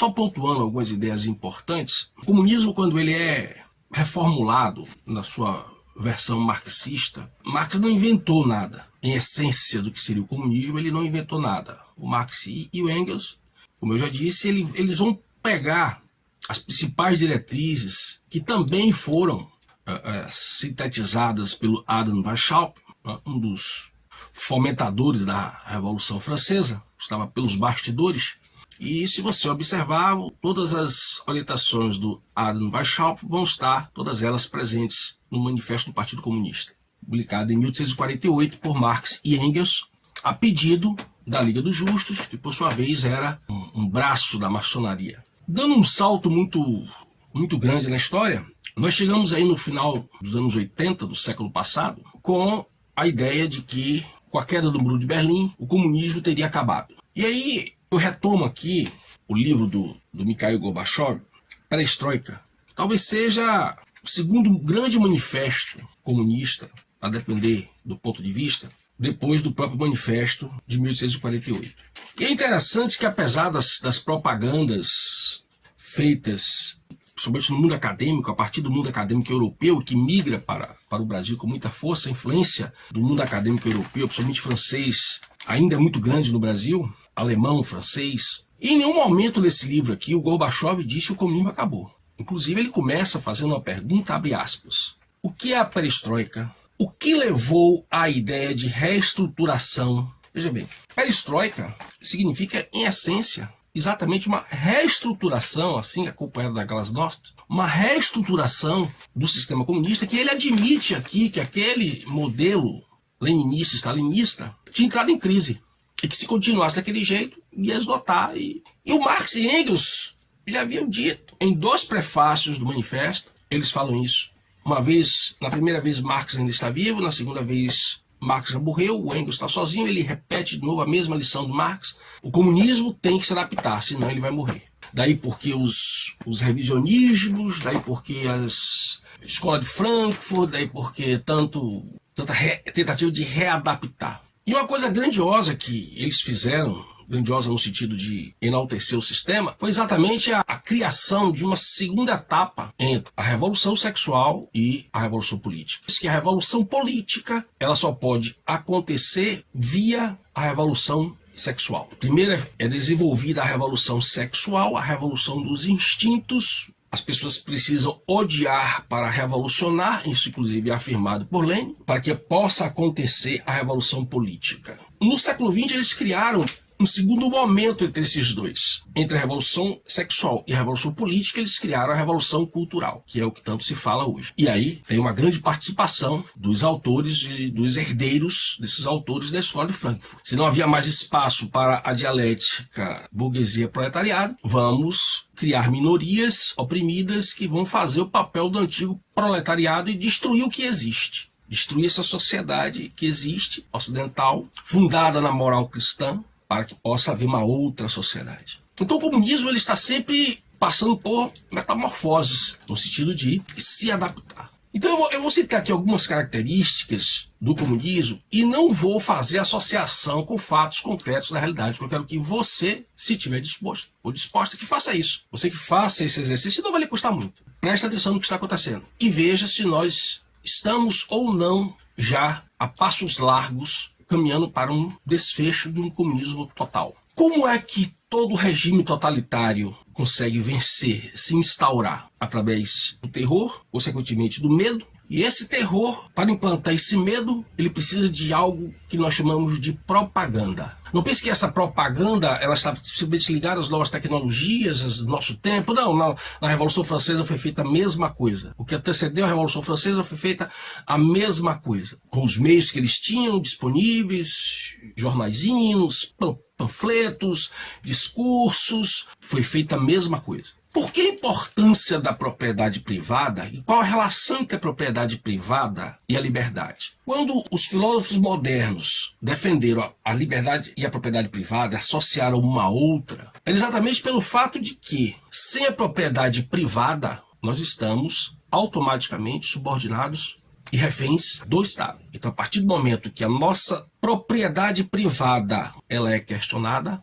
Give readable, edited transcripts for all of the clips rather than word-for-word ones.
só pontuando algumas ideias importantes, o comunismo, quando ele é reformulado na sua versão marxista, Marx não inventou nada. Em essência do que seria o comunismo, ele não inventou nada. O Marx e o Engels, como eu já disse, eles vão pegar as principais diretrizes que também foram sintetizadas pelo Adam Weishaupt, um dos fomentadores da Revolução Francesa, estava pelos bastidores. E se você observar, todas as orientações do Adam Weishaupt vão estar, todas elas presentes no Manifesto do Partido Comunista, publicado em 1848 por Marx e Engels, a pedido da Liga dos Justos, que por sua vez era um braço da maçonaria. Dando um salto muito grande na história, nós chegamos aí no final dos anos 80 do século passado com a ideia de que, com a queda do Muro de Berlim, o comunismo teria acabado. E aí eu retomo aqui o livro do Mikhail Gorbachev, Perestroika, que talvez seja o segundo grande manifesto comunista, a depender do ponto de vista, depois do próprio manifesto de 1848. E é interessante que, apesar das propagandas feitas, principalmente no mundo acadêmico, a partir do mundo acadêmico europeu, que migra para o Brasil com muita força, a influência do mundo acadêmico europeu, principalmente francês, ainda é muito grande no Brasil, alemão, francês. E em nenhum momento nesse livro aqui, o Gorbachev diz que o comunismo acabou. Inclusive, ele começa fazendo uma pergunta, abre aspas. O que é a perestroika? O que levou à ideia de reestruturação? Veja bem, perestroika significa, em essência, exatamente uma reestruturação, assim acompanhada da glasnost, uma reestruturação do sistema comunista, que ele admite aqui que aquele modelo leninista, stalinista, tinha entrado em crise. E que se continuasse daquele jeito, ia esgotar. E o Marx e Engels já haviam dito, em 2 prefácios do manifesto, eles falam isso. Uma vez, na primeira vez, Marx ainda está vivo, na segunda vez, Marx já morreu, o Engels está sozinho, ele repete de novo a mesma lição do Marx. O comunismo tem que se adaptar, senão ele vai morrer. Daí porque os revisionismos, daí porque a escola de Frankfurt, daí porque tanta tentativa de readaptar. E uma coisa grandiosa que eles fizeram, grandiosa no sentido de enaltecer o sistema, foi exatamente a criação de uma segunda etapa entre a revolução sexual e a revolução política. Diz que a revolução política ela só pode acontecer via a revolução sexual. Primeiro é desenvolvida a revolução sexual, a revolução dos instintos. As pessoas precisam odiar para revolucionar, isso inclusive é afirmado por Lenin, para que possa acontecer a revolução política. No século XX eles criaram um segundo momento entre esses dois. Entre a revolução sexual e a revolução política, eles criaram a revolução cultural, que é o que tanto se fala hoje. E aí tem uma grande participação dos autores e dos herdeiros desses autores da escola de Frankfurt. Se não havia mais espaço para a dialética burguesia-proletariado, vamos criar minorias oprimidas que vão fazer o papel do antigo proletariado e destruir o que existe. Destruir essa sociedade que existe, ocidental, fundada na moral cristã, para que possa haver uma outra sociedade. Então o comunismo ele está sempre passando por metamorfoses, no sentido de se adaptar. Então eu vou citar aqui algumas características do comunismo e não vou fazer associação com fatos concretos da realidade, porque eu quero que você, se estiver disposto ou disposta, que faça isso. Você que faça esse exercício, não vai lhe custar muito. Preste atenção no que está acontecendo e veja se nós estamos ou não já a passos largos caminhando para um desfecho de um comunismo total. Como é que todo regime totalitário consegue vencer, se instaurar? Através do terror, consequentemente do medo. E esse terror, para implantar esse medo, ele precisa de algo que nós chamamos de propaganda. Não pense que essa propaganda ela está simplesmente ligada às novas tecnologias, ao nosso tempo. Não, na Revolução Francesa foi feita a mesma coisa. O que antecedeu a Revolução Francesa foi feita a mesma coisa. Com os meios que eles tinham disponíveis, jornaizinhos, panfletos, discursos, foi feita a mesma coisa. Por que a importância da propriedade privada e qual a relação entre a propriedade privada e a liberdade? Quando os filósofos modernos defenderam a liberdade e a propriedade privada, associaram uma à outra, é exatamente pelo fato de que, sem a propriedade privada, nós estamos automaticamente subordinados e reféns do Estado. Então, a partir do momento que a nossa propriedade privada ela é questionada,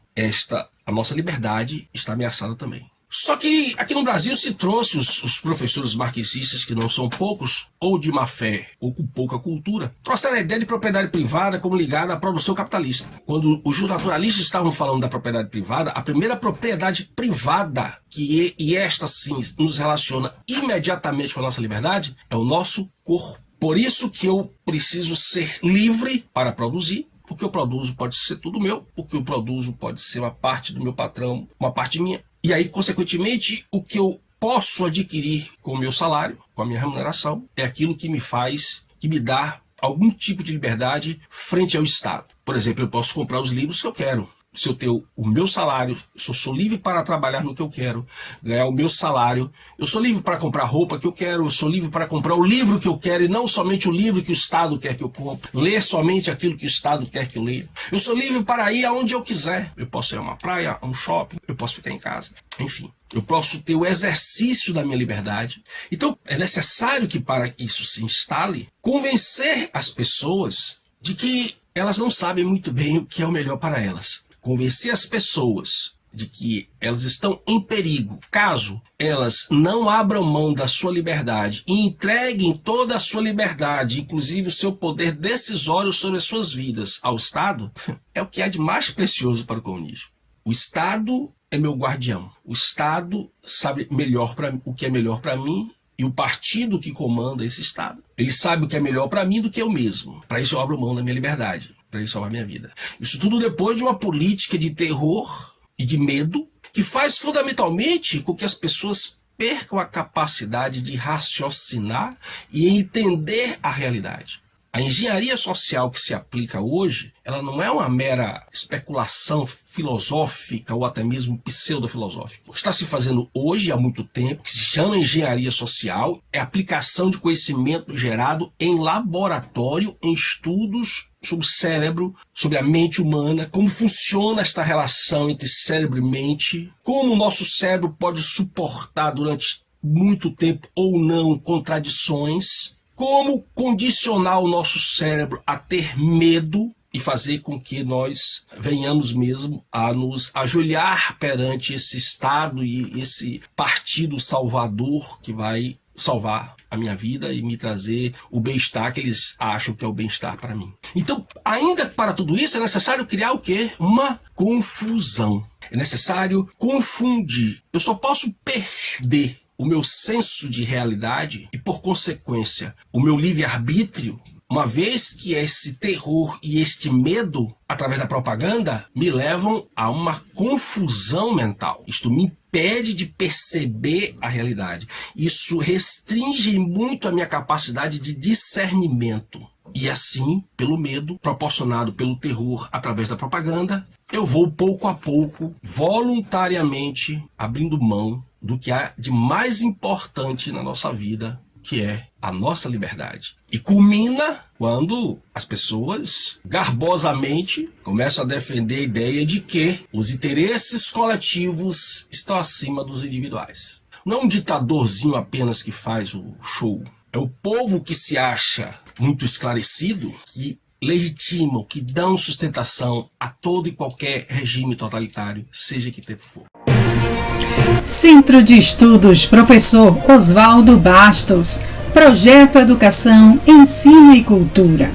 a nossa liberdade está ameaçada também. Só que aqui no Brasil se trouxe os professores marxistas, que não são poucos, ou de má fé, ou com pouca cultura, trouxeram a ideia de propriedade privada como ligada à produção capitalista. Quando os naturalistas estavam falando da propriedade privada, a primeira propriedade privada, e esta sim nos relaciona imediatamente com a nossa liberdade, é o nosso corpo. Por isso que eu preciso ser livre para produzir. O que eu produzo pode ser tudo meu, o que eu produzo pode ser uma parte do meu patrão, uma parte minha. E aí, consequentemente, o que eu posso adquirir com o meu salário, com a minha remuneração, é aquilo que me dá algum tipo de liberdade frente ao Estado. Por exemplo, eu posso comprar os livros que eu quero. Se eu tenho o meu salário, se eu sou livre para trabalhar no que eu quero, ganhar o meu salário, eu sou livre para comprar a roupa que eu quero, eu sou livre para comprar o livro que eu quero e não somente o livro que o Estado quer que eu compre, ler somente aquilo que o Estado quer que eu leia. Eu sou livre para ir aonde eu quiser. Eu posso ir a uma praia, a um shopping, eu posso ficar em casa, enfim. Eu posso ter o exercício da minha liberdade. Então, é necessário que para isso se instale, convencer as pessoas de que elas não sabem muito bem o que é o melhor para elas. Convencer as pessoas de que elas estão em perigo, caso elas não abram mão da sua liberdade e entreguem toda a sua liberdade, inclusive o seu poder decisório sobre as suas vidas ao Estado, é o que há de mais precioso para o comunismo. O Estado é meu guardião. O Estado sabe o que é melhor para mim, e o partido que comanda esse Estado, ele sabe o que é melhor para mim do que eu mesmo. Para isso eu abro mão da minha liberdade, para ele salvar minha vida. Isso tudo depois de uma política de terror e de medo que faz fundamentalmente com que as pessoas percam a capacidade de raciocinar e entender a realidade. A engenharia social que se aplica hoje, ela não é uma mera especulação filosófica ou até mesmo pseudo-filosófica. O que está se fazendo hoje há muito tempo, que se chama engenharia social, é a aplicação de conhecimento gerado em laboratório, em estudos sobre o cérebro, sobre a mente humana, como funciona esta relação entre cérebro e mente, como o nosso cérebro pode suportar durante muito tempo ou não contradições, como condicionar o nosso cérebro a ter medo e fazer com que nós venhamos mesmo a nos ajoelhar perante esse Estado e esse partido salvador que vai salvar a minha vida e me trazer o bem-estar que eles acham que é o bem-estar para mim. Então, ainda para tudo isso, é necessário criar o quê? Uma confusão. É necessário confundir. Eu só posso perder o meu senso de realidade e, por consequência, o meu livre-arbítrio, uma vez que esse terror e este medo, através da propaganda, me levam a uma confusão mental. Isto me impede de perceber a realidade. Isso restringe muito a minha capacidade de discernimento. E assim, pelo medo proporcionado pelo terror através da propaganda, eu vou pouco a pouco, voluntariamente, abrindo mão do que há de mais importante na nossa vida, que é a nossa liberdade. E culmina quando as pessoas, garbosamente, começam a defender a ideia de que os interesses coletivos estão acima dos individuais. Não é um ditadorzinho apenas que faz o show. É o povo que se acha muito esclarecido, que legitimam, que dão sustentação a todo e qualquer regime totalitário, seja que tempo for. Centro de Estudos Professor Oswaldo Bastos. Projeto Educação, Ensino e Cultura.